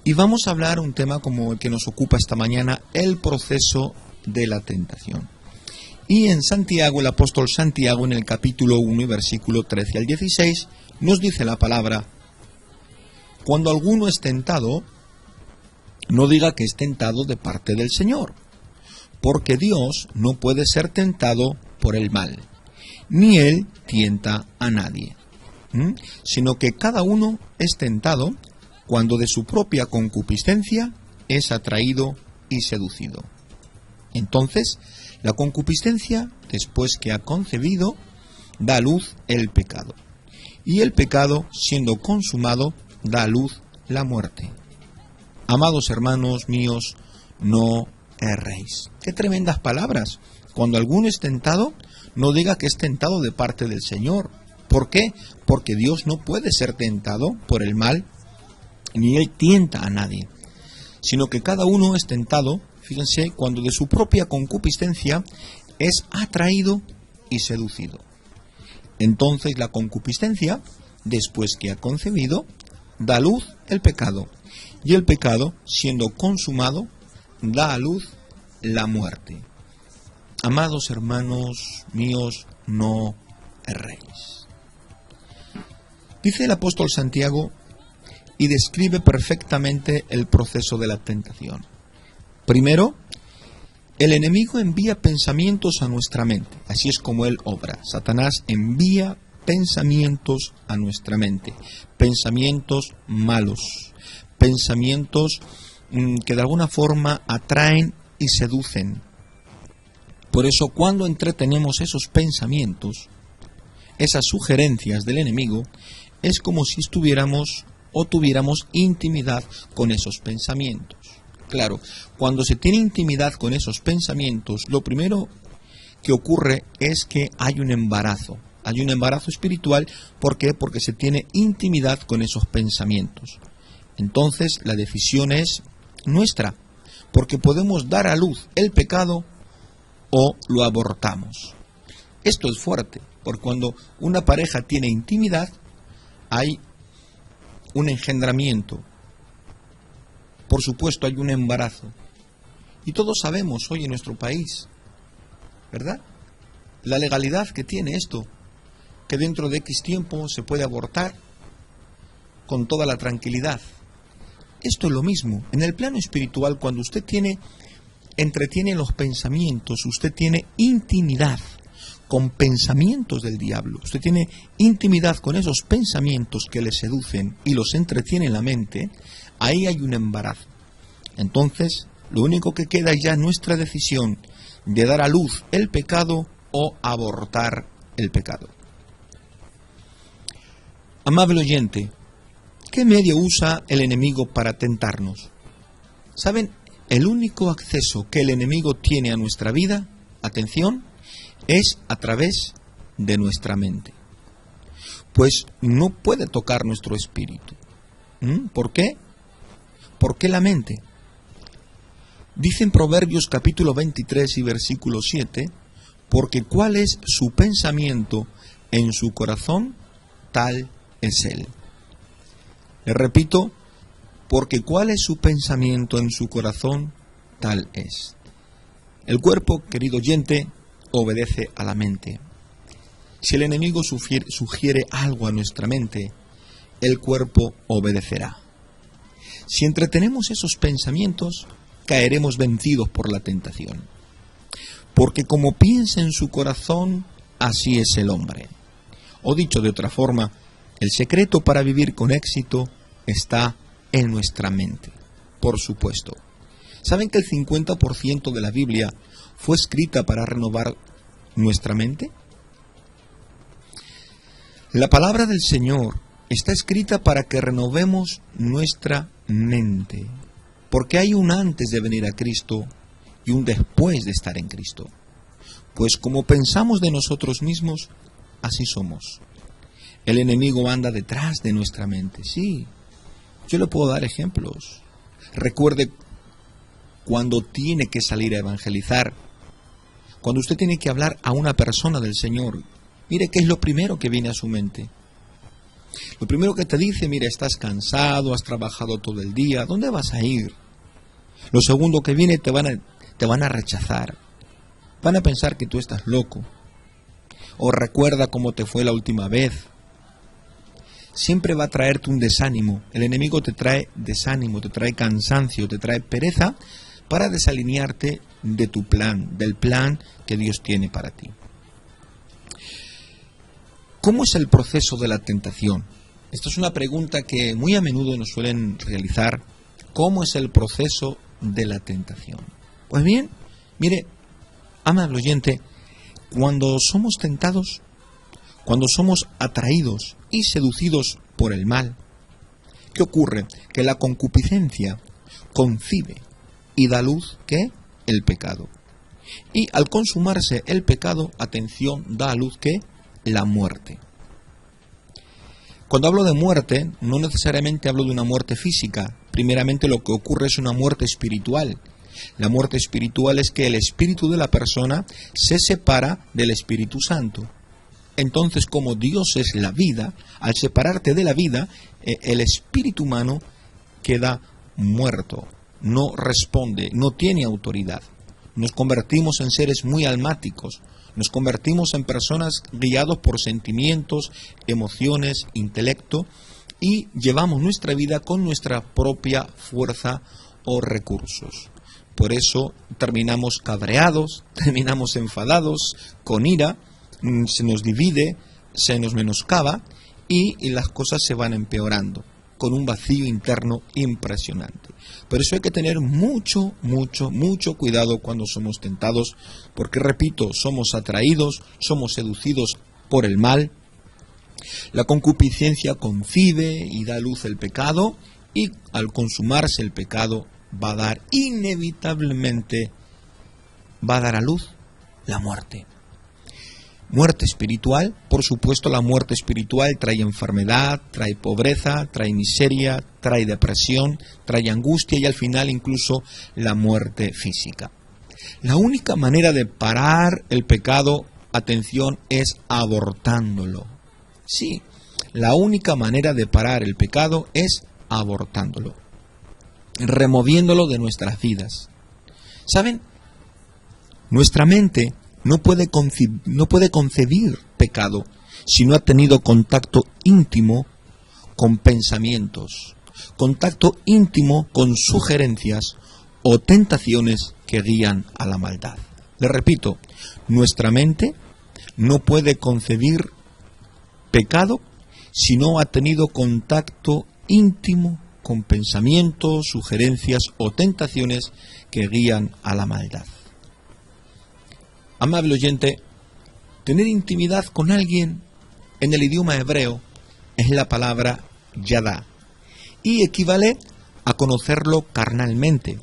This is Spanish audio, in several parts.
Y vamos a hablar un tema como el que nos ocupa esta mañana, el proceso de la tentación. Y en Santiago, el apóstol Santiago, en el capítulo 1 y versículo 13 al 16, nos dice la palabra: cuando alguno es tentado, no diga que es tentado de parte del Señor, porque Dios no puede ser tentado por el mal, ni Él tienta a nadie, sino que cada uno es tentado cuando de su propia concupiscencia es atraído y seducido. Entonces, la concupiscencia, después que ha concebido, da a luz el pecado. Y el pecado, siendo consumado, da a luz la muerte. Amados hermanos míos, no erréis. ¡Qué tremendas palabras! Cuando alguno es tentado, no diga que es tentado de parte del Señor. ¿Por qué? Porque Dios no puede ser tentado por el mal, ni Él tienta a nadie, sino que cada uno es tentado, fíjense, cuando de su propia concupiscencia es atraído y seducido. Entonces la concupiscencia, después que ha concebido, da a luz el pecado, y el pecado, siendo consumado, da a luz la muerte. Amados hermanos míos, no erréis. Dice el apóstol Santiago, y describe perfectamente el proceso de la tentación. Primero, el enemigo envía pensamientos a nuestra mente. Así es como él obra. Satanás envía pensamientos a nuestra mente. Pensamientos malos. Pensamientos que de alguna forma atraen y seducen. Por eso, cuando entretenemos esos pensamientos, esas sugerencias del enemigo, es como si estuviéramos o tuviéramos intimidad con esos pensamientos. Claro, cuando se tiene intimidad con esos pensamientos, lo primero que ocurre es que hay un embarazo. Hay un embarazo espiritual. ¿Por qué? Porque se tiene intimidad con esos pensamientos. Entonces, la decisión es nuestra, porque podemos dar a luz el pecado o lo abortamos. Esto es fuerte, porque cuando una pareja tiene intimidad, hay un engendramiento, por supuesto hay un embarazo, y todos sabemos hoy en nuestro país, ¿verdad?, la legalidad que tiene esto, que dentro de X tiempo se puede abortar con toda la tranquilidad. Esto es lo mismo, en el plano espiritual, cuando usted entretiene los pensamientos, usted tiene intimidad con pensamientos del diablo, usted tiene intimidad con esos pensamientos que le seducen y los entretiene en la mente, ahí hay un embarazo. Entonces, lo único que queda es ya nuestra decisión de dar a luz el pecado o abortar el pecado. Amable oyente, ¿qué medio usa el enemigo para tentarnos? ¿Saben? El único acceso que el enemigo tiene a nuestra vida, atención, es a través de nuestra mente. Pues no puede tocar nuestro espíritu. ¿Por qué? ¿Por qué la mente? Dice en Proverbios capítulo 23 y versículo 7, porque cuál es su pensamiento en su corazón, tal es él. Le repito, porque cuál es su pensamiento en su corazón, tal es. El cuerpo, querido oyente, obedece a la mente. Si el enemigo sugiere algo a nuestra mente, el cuerpo obedecerá. Si entretenemos esos pensamientos, caeremos vencidos por la tentación. Porque como piensa en su corazón, así es el hombre. O dicho de otra forma, el secreto para vivir con éxito está en nuestra mente, por supuesto. ¿Saben que el 50% de la Biblia fue escrita para renovar nuestra mente? La palabra del Señor está escrita para que renovemos nuestra mente, porque hay un antes de venir a Cristo y un después de estar en Cristo. Pues como pensamos de nosotros mismos, así somos. El enemigo anda detrás de nuestra mente, sí. Yo le puedo dar ejemplos. Recuerde cuando tiene que salir a evangelizar, cuando usted tiene que hablar a una persona del Señor, mire qué es lo primero que viene a su mente. Lo primero que te dice, mira, estás cansado, has trabajado todo el día, ¿dónde vas a ir? Lo segundo que viene, te van a rechazar. Van a pensar que tú estás loco. O recuerda cómo te fue la última vez. Siempre va a traerte un desánimo. El enemigo te trae desánimo, te trae cansancio, te trae pereza para desalinearte de tu plan, del plan que Dios tiene para ti. ¿Cómo es el proceso de la tentación? Esta es una pregunta que muy a menudo nos suelen realizar. ¿Cómo es el proceso de la tentación? Pues bien, mire, amable oyente, cuando somos tentados, cuando somos atraídos y seducidos por el mal, ¿qué ocurre? Que la concupiscencia concibe y da luz, ¿qué? El pecado. Y al consumarse el pecado, atención, da a luz, ¿qué? La muerte. Cuando hablo de muerte, no necesariamente hablo de una muerte física. Primeramente lo que ocurre es una muerte espiritual. La muerte espiritual es que el espíritu de la persona se separa del Espíritu Santo. Entonces, como Dios es la vida, al separarte de la vida, el espíritu humano queda muerto, no responde, no tiene autoridad. Nos convertimos en seres muy almáticos, nos convertimos en personas guiados por sentimientos, emociones, intelecto, y llevamos nuestra vida con nuestra propia fuerza o recursos. Por eso terminamos cabreados, terminamos enfadados, con ira, se nos divide, se nos menoscaba y las cosas se van empeorando, con un vacío interno impresionante. Por eso hay que tener mucho cuidado cuando somos tentados, porque repito, somos atraídos, somos seducidos por el mal. La concupiscencia concibe y da luz el pecado, y al consumarse el pecado va a dar inevitablemente, va a dar a luz la muerte. Muerte espiritual, por supuesto la muerte espiritual trae enfermedad, trae pobreza, trae miseria, trae depresión, trae angustia y al final incluso la muerte física. La única manera de parar el pecado, atención, es abortándolo. Sí, la única manera de parar el pecado es abortándolo, removiéndolo de nuestras vidas. ¿Saben? Nuestra mente no puede concebir pecado si no ha tenido contacto íntimo con pensamientos, contacto íntimo con sugerencias o tentaciones que guían a la maldad. Le repito, nuestra mente no puede concebir pecado si no ha tenido contacto íntimo con pensamientos, sugerencias o tentaciones que guían a la maldad. Amable oyente, tener intimidad con alguien en el idioma hebreo es la palabra yadá y equivale a conocerlo carnalmente,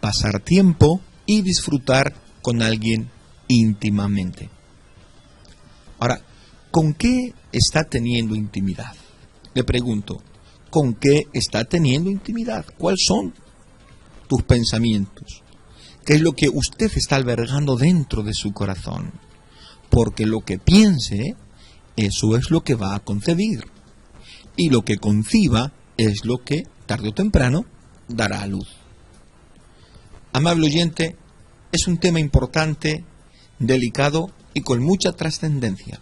pasar tiempo y disfrutar con alguien íntimamente. Ahora, ¿con qué está teniendo intimidad? Le pregunto, ¿con qué está teniendo intimidad? ¿Cuáles son tus pensamientos? ¿Qué es lo que usted está albergando dentro de su corazón? Porque lo que piense, eso es lo que va a concebir. Y lo que conciba es lo que, tarde o temprano, dará a luz. Amable oyente, es un tema importante, delicado y con mucha trascendencia.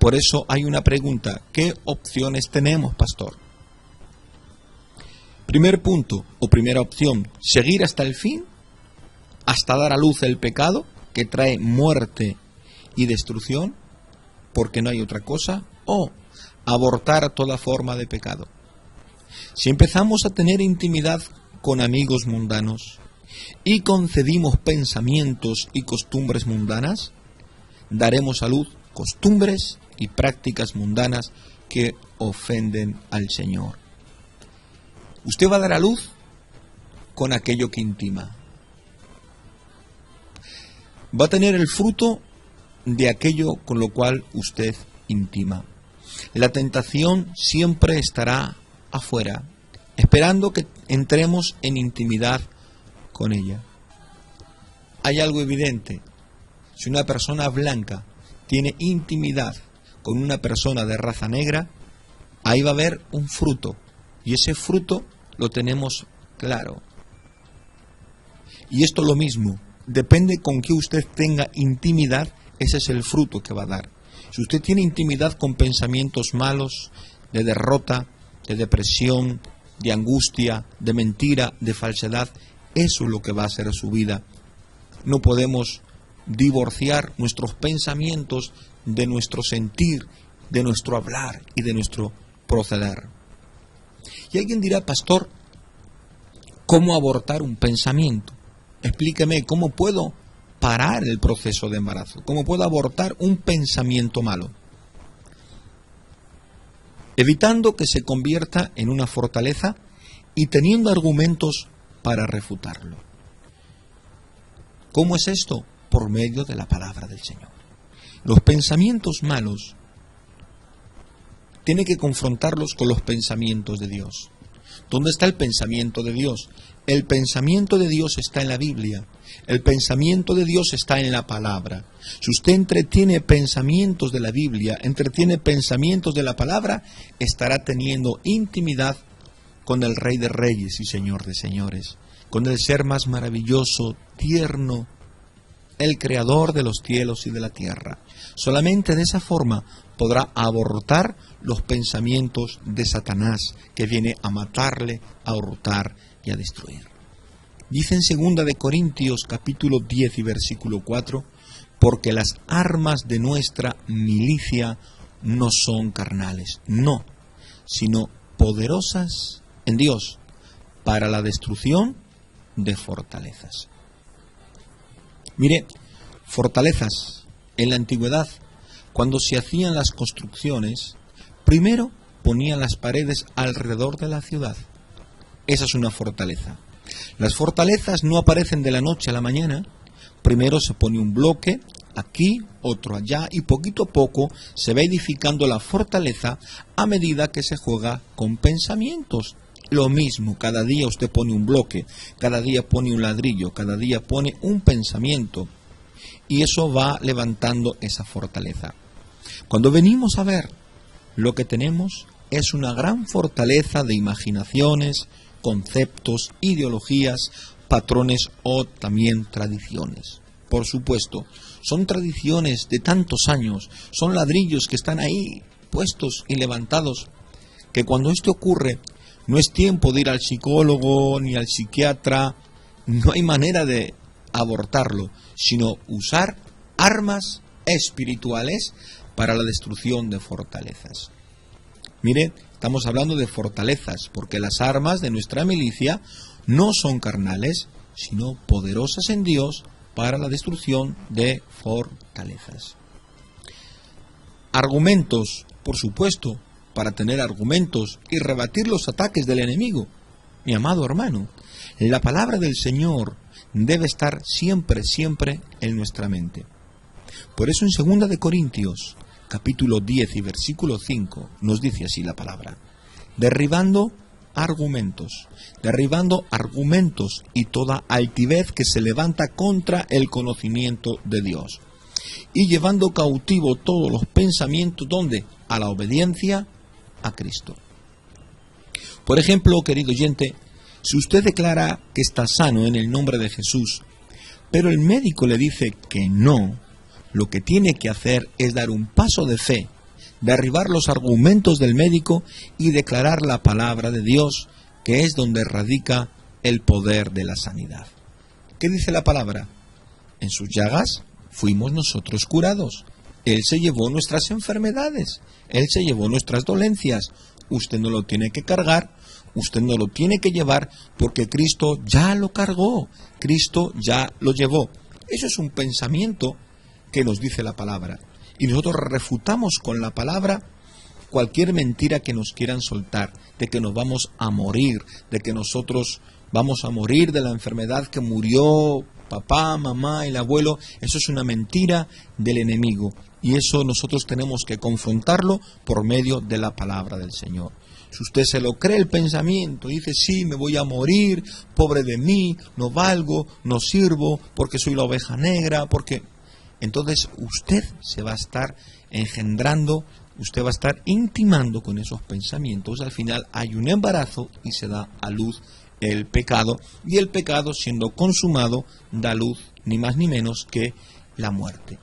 Por eso hay una pregunta, ¿qué opciones tenemos, pastor? Primer punto, o primera opción, seguir hasta el fin, hasta dar a luz el pecado, que trae muerte y destrucción, porque no hay otra cosa, o abortar toda forma de pecado. Si empezamos a tener intimidad con amigos mundanos y concedimos pensamientos y costumbres mundanas, daremos a luz costumbres y prácticas mundanas que ofenden al Señor. Usted va a dar a luz con aquello que intima. Va a tener el fruto de aquello con lo cual usted intima. La tentación siempre estará afuera, esperando que entremos en intimidad con ella. Hay algo evidente. Si una persona blanca tiene intimidad con una persona de raza negra, ahí va a haber un fruto. Y ese fruto lo tenemos claro. Y esto es lo mismo. Depende con que usted tenga intimidad, ese es el fruto que va a dar. Si usted tiene intimidad con pensamientos malos, de derrota, de depresión, de angustia, de mentira, de falsedad, eso es lo que va a ser su vida. No podemos divorciar nuestros pensamientos de nuestro sentir, de nuestro hablar y de nuestro proceder. Y alguien dirá, pastor, ¿cómo abortar un pensamiento? Explíqueme, ¿cómo puedo parar el proceso de embarazo? ¿Cómo puedo abortar un pensamiento malo? Evitando que se convierta en una fortaleza y teniendo argumentos para refutarlo. ¿Cómo es esto? Por medio de la palabra del Señor. Los pensamientos malos tiene que confrontarlos con los pensamientos de Dios. ¿Dónde está el pensamiento de Dios? El pensamiento de Dios está en la Biblia. El pensamiento de Dios está en la palabra. Si usted entretiene pensamientos de la Biblia, entretiene pensamientos de la palabra, estará teniendo intimidad con el Rey de Reyes y Señor de Señores, con el ser más maravilloso, tierno, el Creador de los cielos y de la tierra. Solamente de esa forma podrá abortar los pensamientos de Satanás, que viene a matarle, a hurtar y a destruir. Dice en 2 de Corintios capítulo 10 y versículo 4, porque las armas de nuestra milicia no son carnales, no, sino poderosas en Dios para la destrucción de fortalezas. Mire, fortalezas en la antigüedad, cuando se hacían las construcciones, primero ponían las paredes alrededor de la ciudad. Esa es una fortaleza. Las fortalezas no aparecen de la noche a la mañana. Primero se pone un bloque aquí, otro allá, y poquito a poco se va edificando la fortaleza a medida que se juega con pensamientos. Lo mismo, cada día usted pone un bloque, cada día pone un ladrillo, cada día pone un pensamiento, y eso va levantando esa fortaleza. Cuando venimos a ver, lo que tenemos es una gran fortaleza de imaginaciones, conceptos, ideologías, patrones o también tradiciones. Por supuesto, son tradiciones de tantos años, son ladrillos que están ahí puestos y levantados, que cuando esto ocurre, no es tiempo de ir al psicólogo ni al psiquiatra, no hay manera de abortarlo, sino usar armas espirituales para la destrucción de fortalezas. Mire, estamos hablando de fortalezas, porque las armas de nuestra milicia no son carnales, sino poderosas en Dios para la destrucción de fortalezas. Argumentos, por supuesto, para tener argumentos y rebatir los ataques del enemigo. Mi amado hermano, la palabra del Señor debe estar siempre, siempre en nuestra mente. Por eso en 2 de Corintios, capítulo 10 y versículo 5, nos dice así la palabra: derribando argumentos y toda altivez que se levanta contra el conocimiento de Dios, y llevando cautivo todos los pensamientos, ¿dónde? A la obediencia a Cristo. Por ejemplo, querido oyente, si usted declara que está sano en el nombre de Jesús, pero el médico le dice que no, lo que tiene que hacer es dar un paso de fe, derribar los argumentos del médico y declarar la palabra de Dios, que es donde radica el poder de la sanidad. ¿Qué dice la palabra? En sus llagas fuimos nosotros curados. Él se llevó nuestras enfermedades, Él se llevó nuestras dolencias. Usted no lo tiene que cargar, usted no lo tiene que llevar, porque Cristo ya lo cargó, Cristo ya lo llevó. Eso es un pensamiento que nos dice la palabra. Y nosotros refutamos con la palabra cualquier mentira que nos quieran soltar, de que nos vamos a morir, de que nosotros vamos a morir de la enfermedad que murió papá, mamá, el abuelo. Eso es una mentira del enemigo. Y eso nosotros tenemos que confrontarlo por medio de la palabra del Señor. Si usted se lo cree el pensamiento, dice, sí, me voy a morir, pobre de mí, no valgo, no sirvo, porque soy la oveja negra, porque... Entonces usted se va a estar engendrando, usted va a estar intimando con esos pensamientos. Al final hay un embarazo y se da a luz el pecado, y el pecado, siendo consumado, da luz ni más ni menos que la muerte.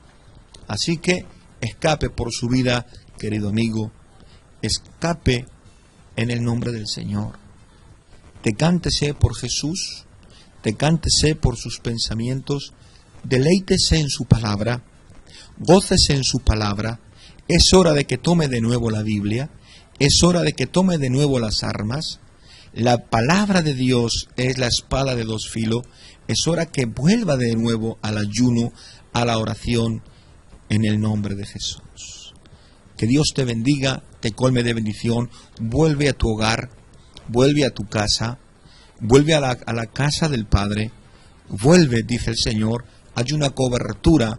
Así que escape por su vida, querido amigo, escape en el nombre del Señor. Decántese por Jesús, decántese por sus pensamientos, deleítese en su palabra, gócese en su palabra. Es hora de que tome de nuevo la Biblia, es hora de que tome de nuevo las armas. La palabra de Dios es la espada de dos filos. Es hora que vuelva de nuevo al ayuno, a la oración, en el nombre de Jesús. Que Dios te bendiga, te colme de bendición. Vuelve a tu hogar, vuelve a tu casa, vuelve a la casa del Padre. Vuelve, dice el Señor, hay una cobertura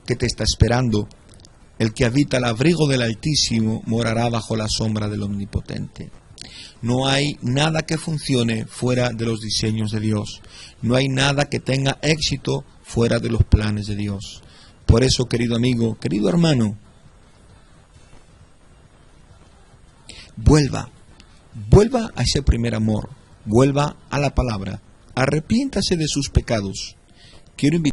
que te está esperando. El que habita al abrigo del Altísimo morará bajo la sombra del Omnipotente. No hay nada que funcione fuera de los diseños de Dios. No hay nada que tenga éxito fuera de los planes de Dios. Por eso, querido amigo, querido hermano, vuelva a ese primer amor, vuelva a la palabra, arrepiéntase de sus pecados. Quiero invitar